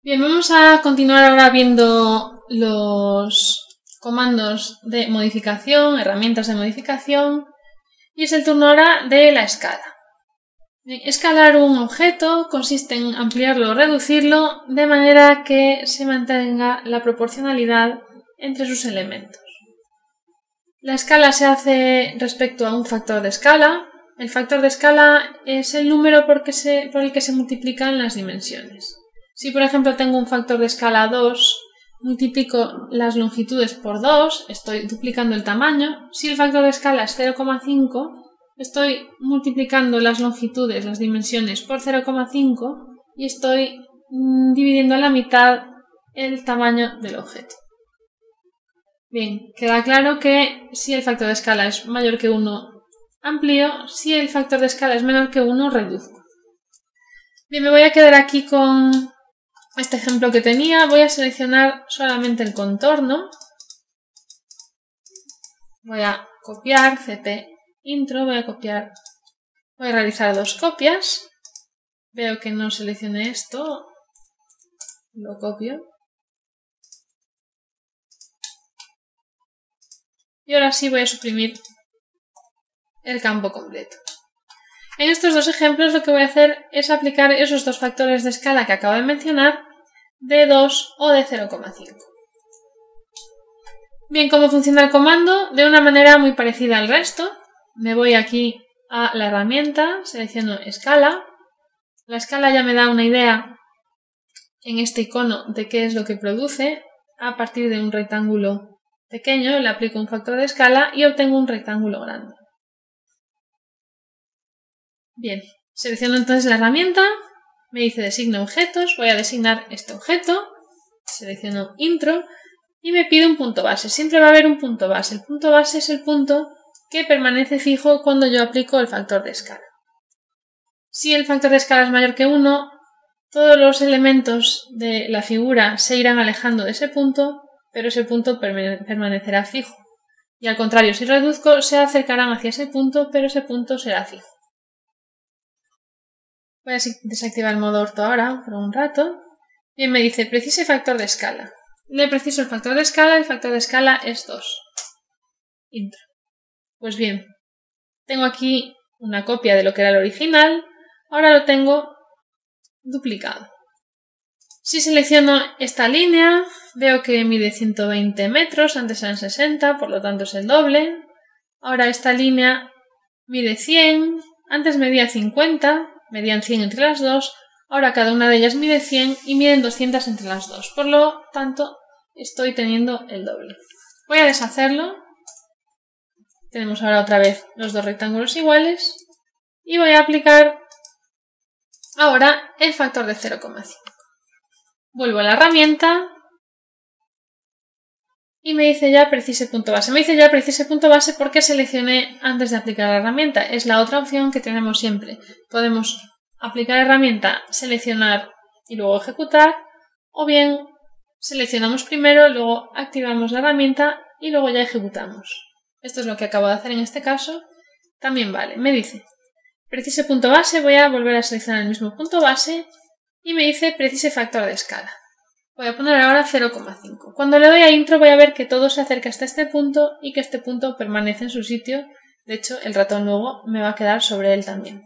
Bien, vamos a continuar ahora viendo los comandos de modificación, herramientas de modificación, y es el turno ahora de la escala. Escalar un objeto consiste en ampliarlo o reducirlo de manera que se mantenga la proporcionalidad entre sus elementos. La escala se hace respecto a un factor de escala. El factor de escala es el número por el que se multiplican las dimensiones. Si por ejemplo tengo un factor de escala 2, multiplico las longitudes por 2, estoy duplicando el tamaño. Si el factor de escala es 0,5, estoy multiplicando las longitudes, las dimensiones por 0,5 y estoy dividiendo a la mitad el tamaño del objeto. Bien, queda claro que si el factor de escala es mayor que 1, amplío; si el factor de escala es menor que 1, reduzco. Bien, me voy a quedar aquí con este ejemplo que tenía. Voy a seleccionar solamente el contorno. Voy a copiar, cp intro, voy a realizar dos copias. Veo que no seleccioné esto, lo copio. Y ahora sí voy a suprimir el campo completo. En estos dos ejemplos lo que voy a hacer es aplicar esos dos factores de escala que acabo de mencionar, de 2 o de 0,5. Bien, ¿cómo funciona el comando? De una manera muy parecida al resto. Me voy aquí a la herramienta, selecciono escala. La escala ya me da una idea en este icono de qué es lo que produce. A partir de un rectángulo pequeño le aplico un factor de escala y obtengo un rectángulo grande. Bien, selecciono entonces la herramienta, me dice designa objetos, voy a designar este objeto, selecciono intro y me pide un punto base. Siempre va a haber un punto base. El punto base es el punto que permanece fijo cuando yo aplico el factor de escala. Si el factor de escala es mayor que 1, todos los elementos de la figura se irán alejando de ese punto, pero ese punto permanecerá fijo. Y al contrario, si reduzco, se acercarán hacia ese punto, pero ese punto será fijo. Voy a desactivar el modo orto ahora por un rato. Bien, me dice precise factor de escala. Le preciso el factor de escala es 2. Intro. Pues bien, tengo aquí una copia de lo que era el original, ahora lo tengo duplicado. Si selecciono esta línea, veo que mide 120 metros, antes eran 60, por lo tanto es el doble. Ahora esta línea mide 100, antes medía 50, medían 100 entre las dos, ahora cada una de ellas mide 100 y miden 200 entre las dos, por lo tanto estoy teniendo el doble. Voy a deshacerlo. Tenemos ahora otra vez los dos rectángulos iguales y voy a aplicar ahora el factor de 0,5. Vuelvo a la herramienta y me dice ya precise punto base. Me dice ya precise punto base porque seleccioné antes de aplicar la herramienta. Es la otra opción que tenemos siempre. Podemos aplicar herramienta, seleccionar y luego ejecutar, o bien seleccionamos primero, luego activamos la herramienta y luego ya ejecutamos. Esto es lo que acabo de hacer en este caso. También vale. Me dice precise punto base, voy a volver a seleccionar el mismo punto base y me dice precise factor de escala. Voy a poner ahora 0,5. Cuando le doy a intro voy a ver que todo se acerca hasta este punto y que este punto permanece en su sitio. De hecho, el ratón luego me va a quedar sobre él también.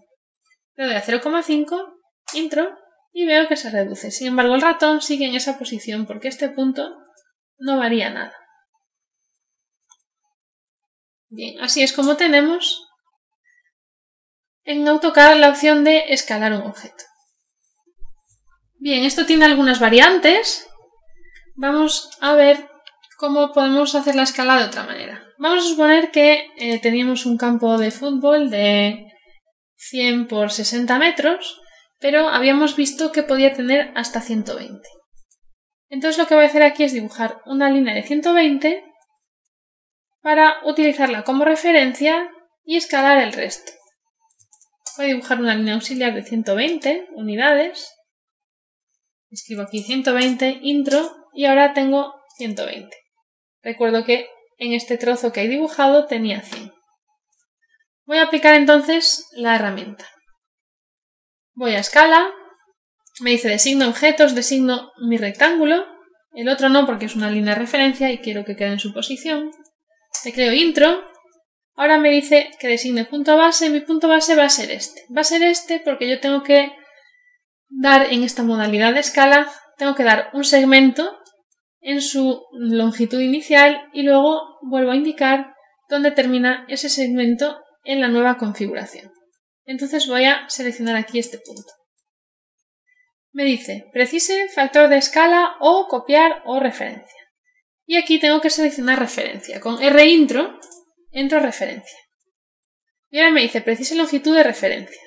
Le doy a 0,5, intro, y veo que se reduce. Sin embargo, el ratón sigue en esa posición porque este punto no varía nada. Bien, así es como tenemos en AutoCAD la opción de escalar un objeto. Bien, esto tiene algunas variantes. Vamos a ver cómo podemos hacer la escala de otra manera. Vamos a suponer que teníamos un campo de fútbol de 100 por 60 metros, pero habíamos visto que podía tener hasta 120. Entonces lo que voy a hacer aquí es dibujar una línea de 120 para utilizarla como referencia y escalar el resto. Voy a dibujar una línea auxiliar de 120 unidades. Escribo aquí 120, intro, y ahora tengo 120. Recuerdo que en este trozo que he dibujado tenía 100. Voy a aplicar entonces la herramienta. Voy a escala, Me dice designo objetos, designo mi rectángulo. El otro no porque es una línea de referencia y quiero que quede en su posición. Tecleo intro. Ahora me dice que designe punto base. Mi punto base va a ser este. Va a ser este porque yo tengo que dar en esta modalidad de escala, tengo que dar un segmento en su longitud inicial y luego vuelvo a indicar dónde termina ese segmento en la nueva configuración. Entonces voy a seleccionar aquí este punto. Me dice, precise factor de escala o copiar o referencia. Y aquí tengo que seleccionar referencia. Con Rintro entro a referencia. Y ahora me dice, precise longitud de referencia.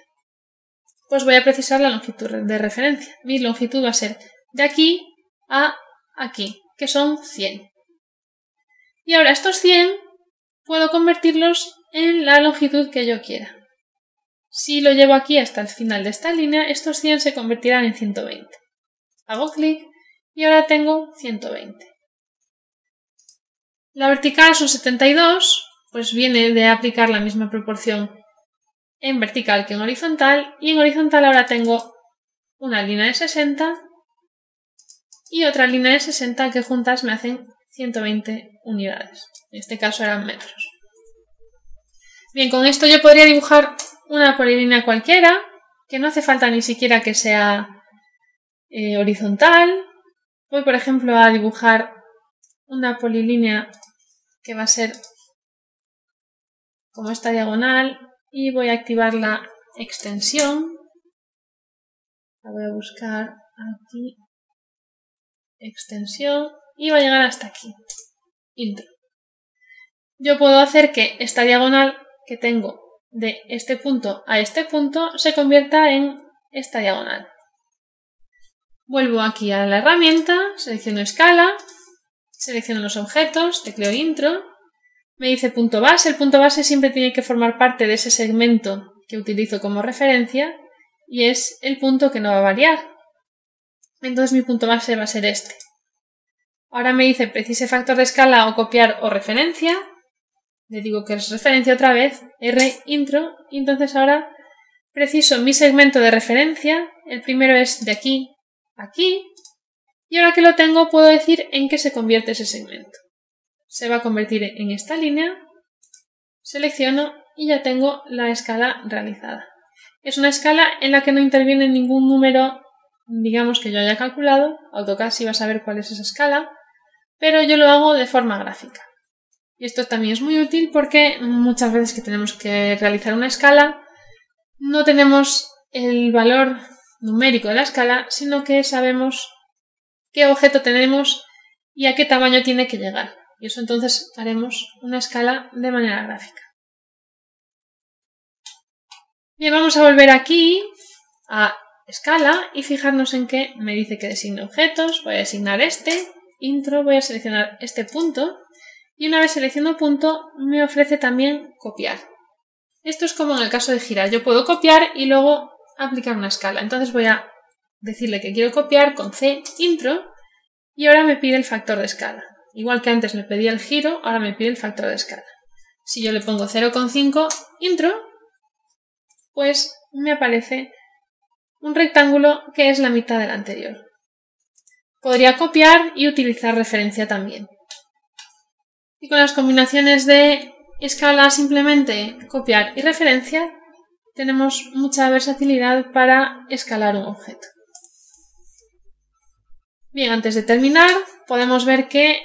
Pues voy a precisar la longitud de referencia. Mi longitud va a ser de aquí a aquí, que son 100. Y ahora estos 100 puedo convertirlos en la longitud que yo quiera. Si lo llevo aquí hasta el final de esta línea, estos 100 se convertirán en 120. Hago clic y ahora tengo 120. La vertical son 72, pues viene de aplicar la misma proporción en vertical que en horizontal, y en horizontal ahora tengo una línea de 60 y otra línea de 60 que juntas me hacen 120 unidades. En este caso eran metros. Bien, con esto yo podría dibujar una polilínea cualquiera, que no hace falta ni siquiera que sea horizontal. Voy, por ejemplo, a dibujar una polilínea que va a ser como esta diagonal y voy a activar la extensión. La voy a buscar aquí, extensión, y va a llegar hasta aquí, intro. Yo puedo hacer que esta diagonal que tengo de este punto a este punto se convierta en esta diagonal. Vuelvo aquí a la herramienta, selecciono escala, selecciono los objetos, tecleo intro, me dice punto base. El punto base siempre tiene que formar parte de ese segmento que utilizo como referencia y es el punto que no va a variar. Entonces mi punto base va a ser este. Ahora me dice precise factor de escala o copiar o referencia. Le digo que es referencia otra vez, Rintro, y entonces ahora preciso mi segmento de referencia. El primero es de aquí a aquí. Y ahora que lo tengo puedo decir en qué se convierte ese segmento. Se va a convertir en esta línea. Selecciono y ya tengo la escala realizada. Es una escala en la que no interviene ningún número, digamos, que yo haya calculado. AutoCAD sí va a saber cuál es esa escala, pero yo lo hago de forma gráfica. Y esto también es muy útil porque muchas veces que tenemos que realizar una escala no tenemos el valor numérico de la escala, sino que sabemos qué objeto tenemos y a qué tamaño tiene que llegar. Y eso entonces haremos una escala de manera gráfica. Bien, vamos a volver aquí a escala y fijarnos en que me dice que designe objetos. Voy a designar este, intro, voy a seleccionar este punto y una vez selecciono punto me ofrece también copiar. Esto es como en el caso de girar. Yo puedo copiar y luego aplicar una escala. Entonces voy a decirle que quiero copiar con C, intro, y ahora me pide el factor de escala. Igual que antes me pedía el giro, ahora me pide el factor de escala. Si yo le pongo 0,5 intro, pues me aparece un rectángulo que es la mitad del anterior. Podría copiar y utilizar referencia también. Y con las combinaciones de escala, simplemente copiar y referencia, tenemos mucha versatilidad para escalar un objeto. Bien, antes de terminar, podemos ver que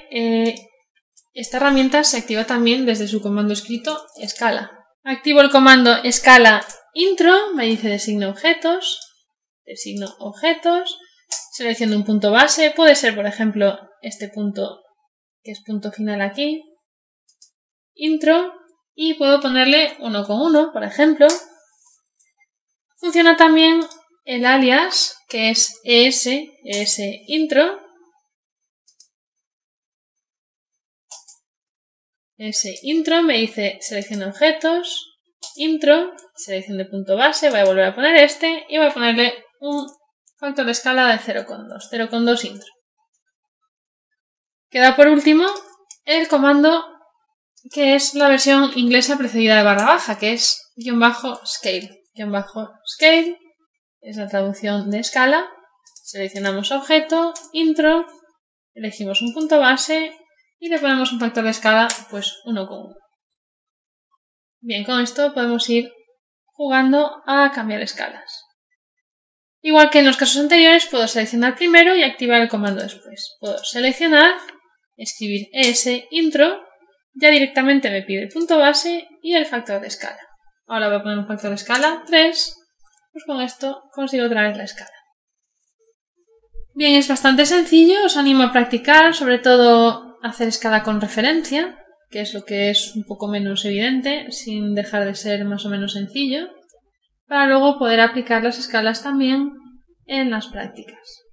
esta herramienta se activa también desde su comando escrito escala. Activo el comando escala intro, me dice designo objetos, selecciono un punto base, puede ser por ejemplo este punto que es punto final aquí, intro, y puedo ponerle 1,1 por ejemplo. Funciona también el alias que es ES intro, me dice selecciona objetos, intro, selección de punto base, voy a volver a poner este y voy a ponerle un factor de escala de 0,2 intro. Queda por último el comando que es la versión inglesa precedida de barra baja, que es --scale. --scale es la traducción de escala Seleccionamos objeto, intro, elegimos un punto base y le ponemos un factor de escala, pues 1,1. Bien, con esto podemos ir jugando a cambiar escalas. Igual que en los casos anteriores, puedo seleccionar primero y activar el comando después. Puedo seleccionar, escribir ES-intro, ya directamente me pide el punto base y el factor de escala. Ahora voy a poner un factor de escala 3, pues con esto consigo otra vez la escala. Bien, es bastante sencillo, os animo a practicar, sobre todo hacer escala con referencia, que es lo que es un poco menos evidente, sin dejar de ser más o menos sencillo, para luego poder aplicar las escalas también en las prácticas.